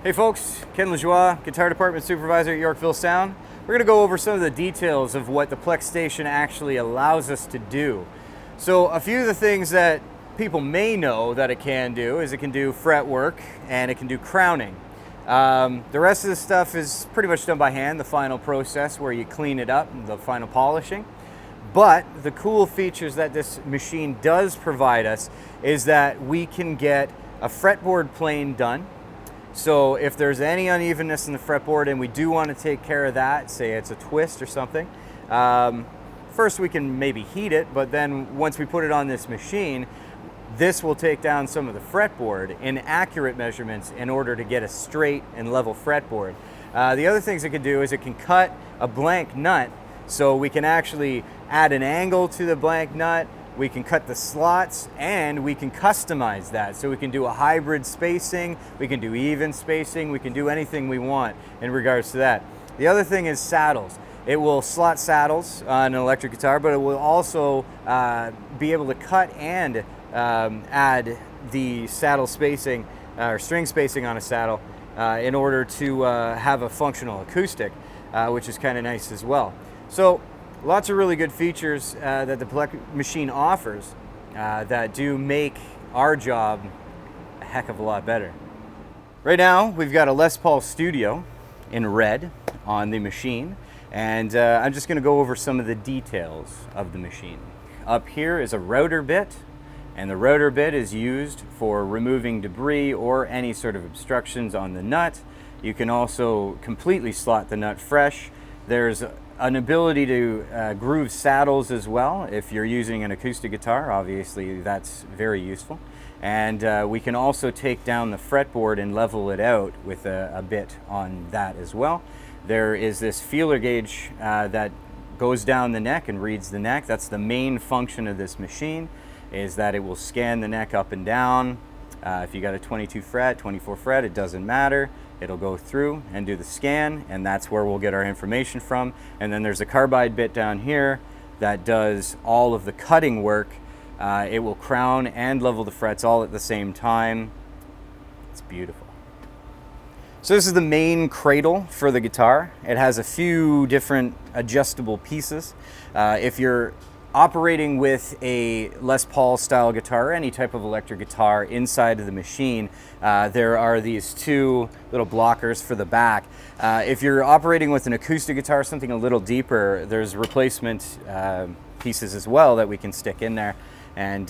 Hey folks, Ken Lajoie, Guitar Department Supervisor at Yorkville Sound. We're going to go over some of the details of what the Plek Station actually allows us to do. So a few of the things that people may know that it can do is it can do fret work and it can do crowning. The rest of the stuff is pretty much done by hand, the final process where you clean it up, the final polishing. But the cool features that this machine does provide us is that we can get a fretboard plane done. So if there's any unevenness in the fretboard and we do want to take care of that, say it's a twist or something, first we can maybe heat it, but then once we put it on this machine, this will take down some of the fretboard in accurate measurements in order to get a straight and level fretboard. The other things it can do is it can cut a blank nut, so we can actually add an angle to the blank nut, we can cut the slots, and we can customize that. So we can do a hybrid spacing, we can do even spacing, we can do anything we want in regards to that. The other thing is saddles. It will slot saddles on an electric guitar, but it will also be able to cut and add the saddle spacing or string spacing on a saddle in order to have a functional acoustic, which is kind of nice as well. So lots of really good features that the Plek machine offers that do make our job a heck of a lot better. Right now we've got a Les Paul Studio in red on the machine, and I'm just going to go over some of the details of the machine. Up here is a router bit, and the router bit is used for removing debris or any sort of obstructions on the nut. You can also completely slot the nut fresh. There's an ability to groove saddles as well. If you're using an acoustic guitar, obviously that's very useful. And we can also take down the fretboard and level it out with a bit on that as well. There is this feeler gauge that goes down the neck and reads the neck. That's the main function of this machine, is that it will scan the neck up and down. If you got a 22 fret, 24 fret, it doesn't matter. It'll go through and do the scan, and that's where we'll get our information from. And then there's a carbide bit down here that does all of the cutting work. It will crown and level the frets all at the same time. It's beautiful. So this is the main cradle for the guitar. It has a few different adjustable pieces. If you're operating with a Les Paul style guitar, any type of electric guitar inside of the machine, there are these two little blockers for the back. If you're operating with an acoustic guitar, something a little deeper, there's replacement pieces as well that we can stick in there, and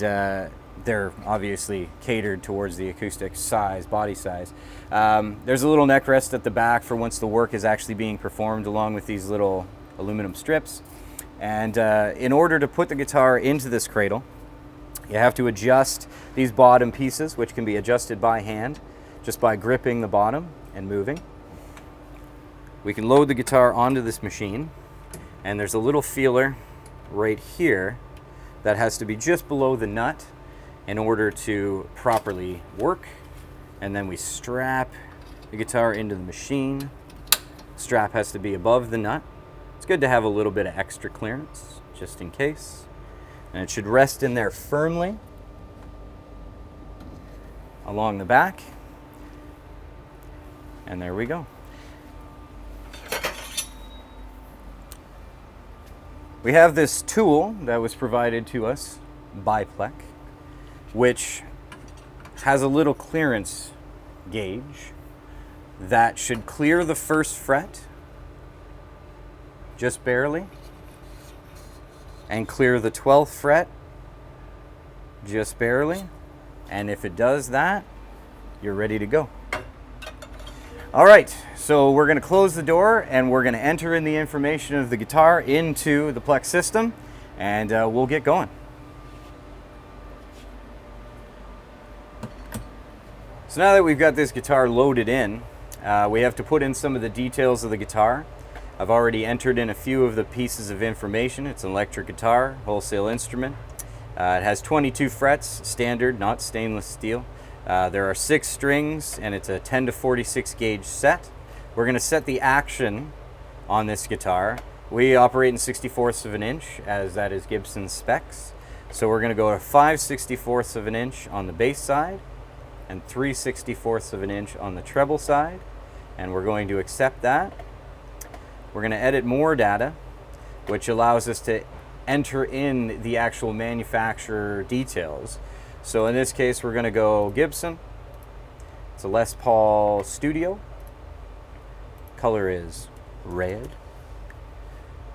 they're obviously catered towards the acoustic size, body size. There's a little neck rest at the back for once the work is actually being performed, along with these little aluminum strips. And in order to put the guitar into this cradle, you have to adjust these bottom pieces, which can be adjusted by hand, just by gripping the bottom and moving. We can load the guitar onto this machine, and there's a little feeler right here that has to be just below the nut in order to properly work. And then we strap the guitar into the machine. Strap has to be above the nut. It's good to have a little bit of extra clearance, just in case. And it should rest in there firmly along the back. And there we go. We have this tool that was provided to us by Plek, which has a little clearance gauge that should clear the first fret just barely, and clear the 12th fret just barely. And if it does that, you're ready to go. All right, so we're going to close the door and we're going to enter in the information of the guitar into the Plek system, and we'll get going. So now that we've got this guitar loaded in, we have to put in some of the details of the guitar. I've already entered in a few of the pieces of information. It's an electric guitar, wholesale instrument. It has 22 frets, standard, not stainless steel. There are 6 strings, and it's a 10 to 46 gauge set. We're going to set the action on this guitar. We operate in 64ths of an inch, as that is Gibson's specs. So we're going to go to 5/64ths of an inch on the bass side, and 3/64 of an inch on the treble side, and we're going to accept that. We're going to edit more data, which allows us to enter in the actual manufacturer details. So in this case, we're going to go Gibson. It's a Les Paul Studio. Color is red.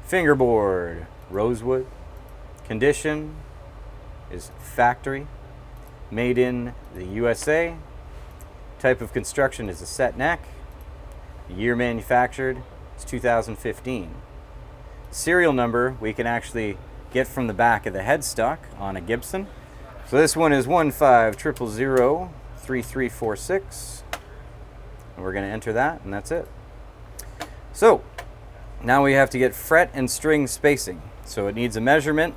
Fingerboard, rosewood. Condition is factory. Made in the USA. Type of construction is a set neck. Year manufactured is 2015. Serial number we can actually get from the back of the headstock on a Gibson. So this one is 1500003346, and we're going to enter that, and that's it. So now we have to get fret and string spacing. So it needs a measurement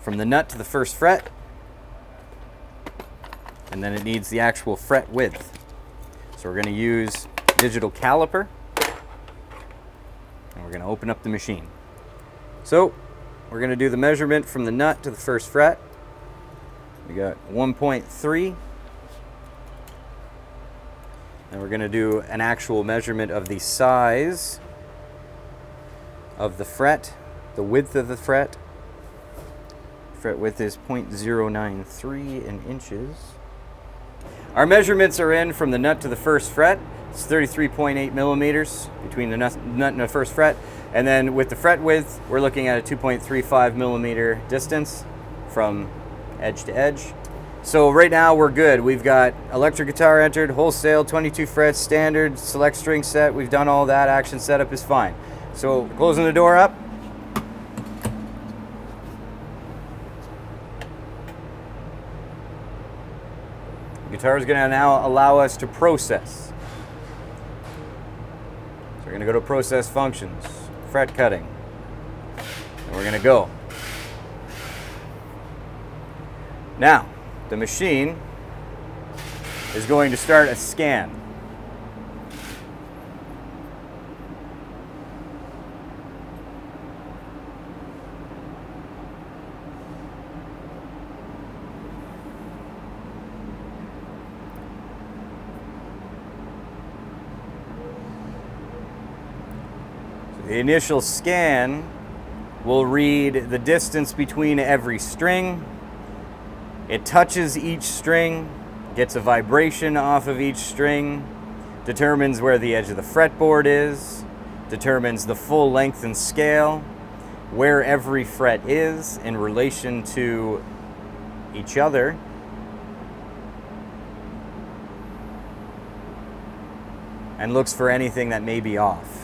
from the nut to the first fret, and then it needs the actual fret width. So we're going to use digital caliper, and we're going to open up the machine. So we're going to do the measurement from the nut to the first fret. We got 1.3, and we're going to do an actual measurement of the size of the fret, the width of the fret. Fret width is 0.093 in inches. Our measurements are in from the nut to the first fret. It's 33.8 millimeters between the nut and the first fret. And then with the fret width, we're looking at a 2.35 millimeter distance from edge to edge. So right now we're good. We've got electric guitar entered, wholesale, 22 frets, standard, select string set. We've done all that. Action setup is fine. So closing the door up. The guitar is going to now allow us to process. So we're going to go to process functions, fret cutting, and we're going to go. Now, the machine is going to start a scan. The initial scan will read the distance between every string. It touches each string, gets a vibration off of each string, determines where the edge of the fretboard is, determines the full length and scale, where every fret is in relation to each other, and looks for anything that may be off.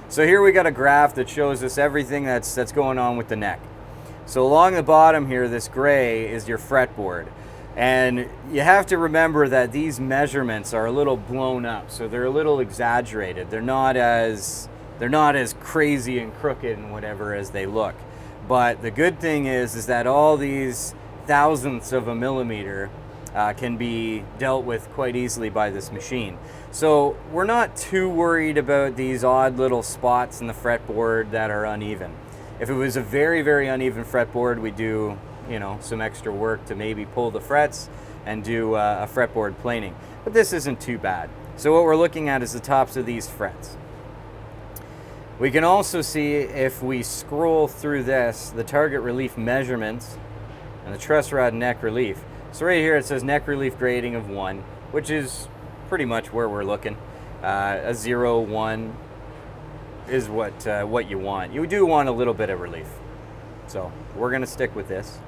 So here we got a graph that shows us everything that's going on with the neck. So along the bottom here, this gray is your fretboard. And you have to remember that these measurements are a little blown up, so they're a little exaggerated. They're not as crazy and crooked and whatever as they look. But the good thing is that all these thousandths of a millimeter can be dealt with quite easily by this machine. So we're not too worried about these odd little spots in the fretboard that are uneven. If it was a very, very uneven fretboard, we'd do, some extra work to maybe pull the frets and do a fretboard planing. But this isn't too bad. So what we're looking at is the tops of these frets. We can also see, if we scroll through this, the target relief measurements and the truss rod neck relief. So right here it says neck relief grading of 1, which is pretty much where we're looking. A 0, 1 is what you want. You do want a little bit of relief. So we're going to stick with this.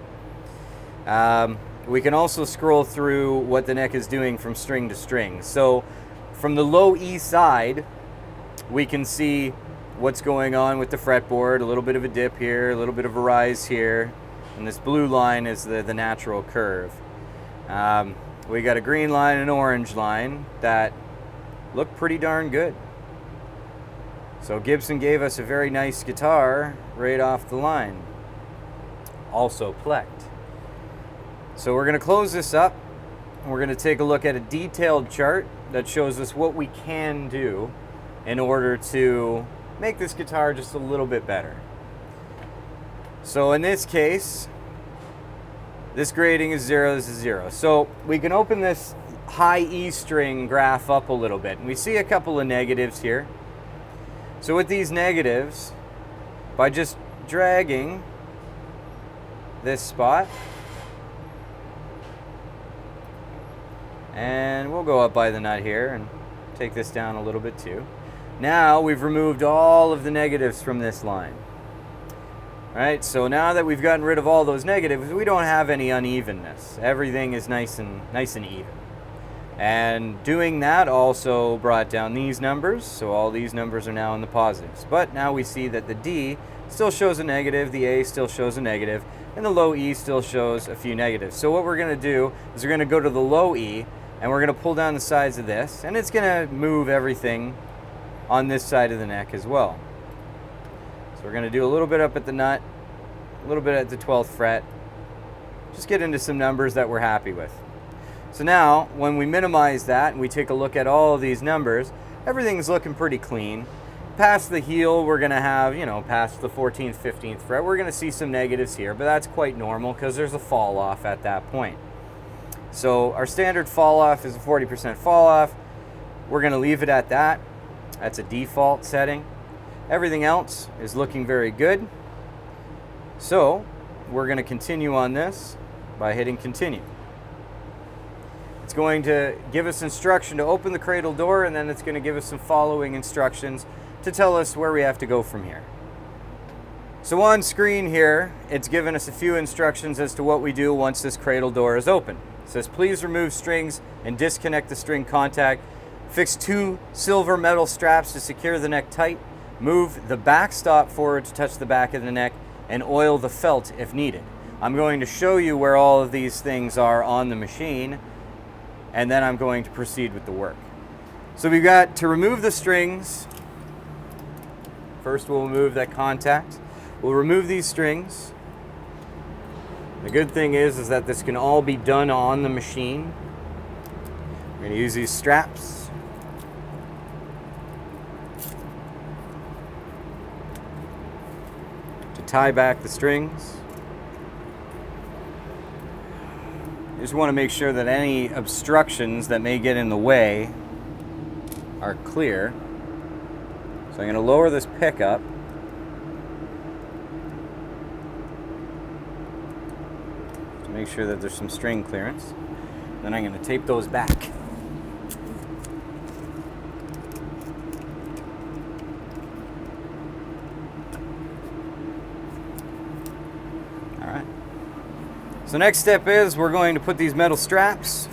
We can also scroll through what the neck is doing from string to string. So from the low E side, we can see what's going on with the fretboard, a little bit of a dip here, a little bit of a rise here, and this blue line is the natural curve. We got a green line and an orange line that look pretty darn good. So Gibson gave us a very nice guitar right off the line. also Plek'd. So we're going to close this up, and we're going to take a look at a detailed chart that shows us what we can do in order to make this guitar just a little bit better. So in this case, this grading is 0, this is 0. So we can open this high E string graph up a little bit, and we see a couple of negatives here. So with these negatives, by just dragging this spot, and we'll go up by the nut here and take this down a little bit too. Now we've removed all of the negatives from this line. All right, so now that we've gotten rid of all those negatives, we don't have any unevenness. Everything is nice and even. And doing that also brought down these numbers, so all these numbers are now in the positives. But now we see that the D still shows a negative, the A still shows a negative, and the low E still shows a few negatives. So what we're going to do is we're going to go to the low E, and we're going to pull down the sides of this, and it's going to move everything on this side of the neck as well. So we're going to do a little bit up at the nut, a little bit at the 12th fret, just get into some numbers that we're happy with. So now, when we minimize that and we take a look at all of these numbers, everything's looking pretty clean. Past the heel, we're going to have, past the 14th, 15th fret, we're going to see some negatives here, but that's quite normal because there's a fall off at that point. So our standard fall off is a 40% fall off. We're going to leave it at that. That's a default setting. Everything else is looking very good. So we're going to continue on this by hitting continue. It's going to give us instruction to open the cradle door, and then it's going to give us some following instructions to tell us where we have to go from here. So on screen here, it's given us a few instructions as to what we do once this cradle door is open. It says, please remove strings and disconnect the string contact. Fix 2 silver metal straps to secure the neck tight. Move the backstop forward to touch the back of the neck, and oil the felt if needed. I'm going to show you where all of these things are on the machine, and then I'm going to proceed with the work. So we've got to remove the strings. First we'll remove that contact. We'll remove these strings. The good thing is that this can all be done on the machine. We're going to use these straps. To tie back the strings. You just want to make sure that any obstructions that may get in the way are clear. So I'm going to lower this pickup. To make sure that there's some string clearance. Then I'm going to tape those back. Alright. So next step is we're going to put these metal straps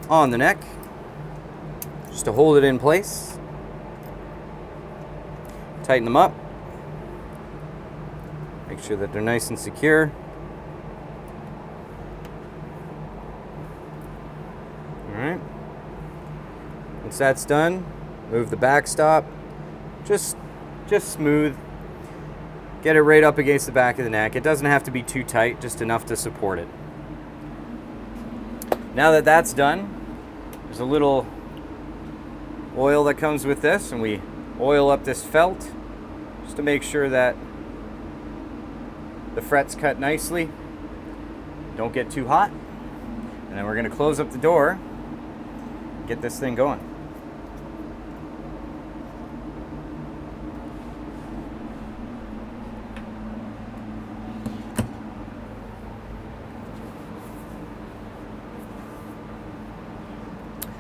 on the neck just to hold it in place. Tighten them up. Make sure that they're nice and secure. Alright. Once that's done, move the backstop. Just smooth. Get it right up against the back of the neck. It doesn't have to be too tight, just enough to support it. Now that that's done, there's a little oil that comes with this, and we oil up this felt just to make sure that the frets cut nicely, don't get too hot. And then we're going to close up the door, get this thing going.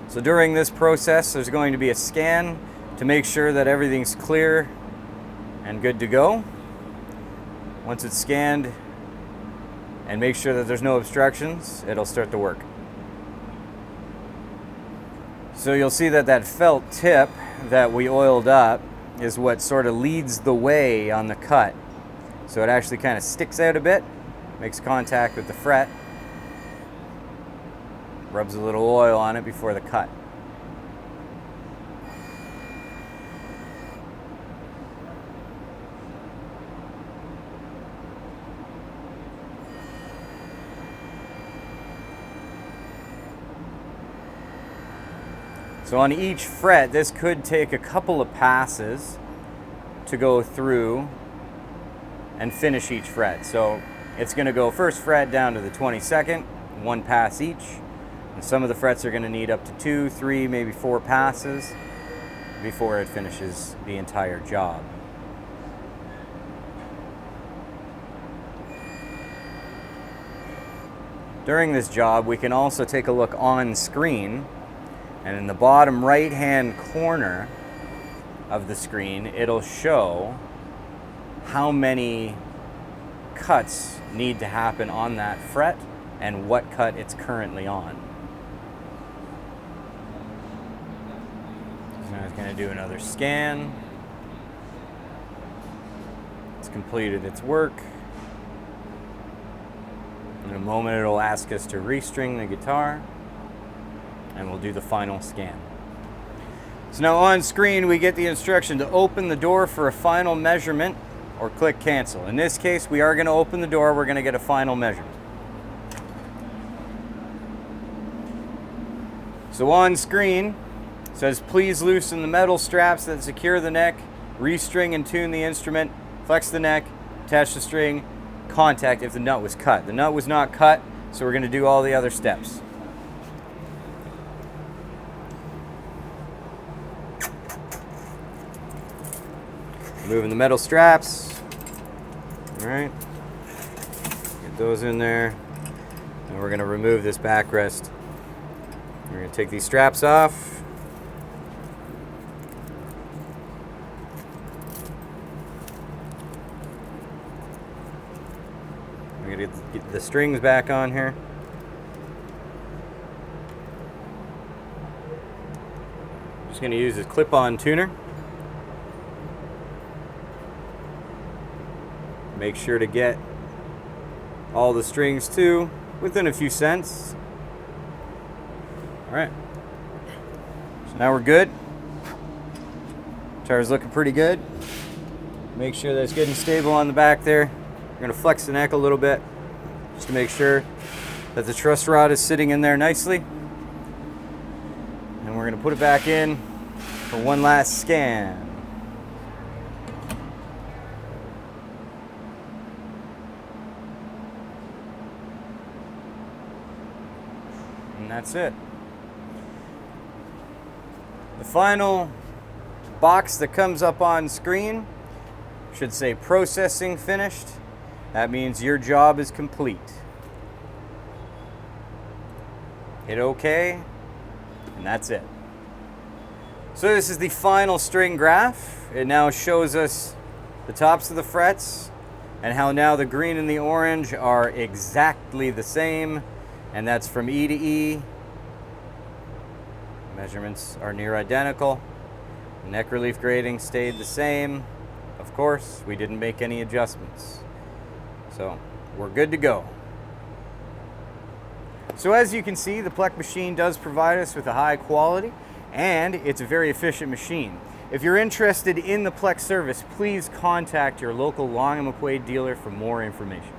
So during this process, there's going to be a scan to make sure that everything's clear and good to go. Once it's scanned and make sure that there's no obstructions, it'll start to work. So you'll see that that felt tip that we oiled up is what sort of leads the way on the cut. So it actually kind of sticks out a bit, makes contact with the fret, rubs a little oil on it before the cut. So on each fret, this could take a couple of passes to go through and finish each fret. So it's going to go first fret down to the 22nd, one pass each. And some of the frets are going to need up to 2, 3, maybe 4 passes before it finishes the entire job. During this job, we can also take a look on screen, and in the bottom right-hand corner of the screen, it'll show how many cuts need to happen on that fret and what cut it's currently on. So now it's going to do another scan. It's completed its work. In a moment, it'll ask us to restring the guitar, and we'll do the final scan. So now on screen, we get the instruction to open the door for a final measurement or click cancel. In this case, we are going to open the door. We're going to get a final measurement. So on screen, it says please loosen the metal straps that secure the neck, restring and tune the instrument, flex the neck, attach the string, contact if the nut was cut. The nut was not cut, so we're going to do all the other steps. Moving the metal straps. All right. Get those in there. And we're going to remove this backrest. We're going to take these straps off. We're going to get the strings back on here. Just going to use this clip-on tuner. Make sure to get all the strings too within a few cents. All right. So now we're good. Guitar's looking pretty good. Make sure that it's good and stable on the back there. We're going to flex the neck a little bit just to make sure that the truss rod is sitting in there nicely. And we're going to put it back in for one last scan. And that's it. The final box that comes up on screen should say processing finished. That means your job is complete. Hit OK, and that's it. So this is the final string graph. It now shows us the tops of the frets and how now the green and the orange are exactly the same. And that's from E to E. Measurements are near identical. Neck relief grading stayed the same. Of course, we didn't make any adjustments. So we're good to go. So as you can see, the Plek machine does provide us with a high quality, and it's a very efficient machine. If you're interested in the Plek service, please contact your local Long McQuade dealer for more information.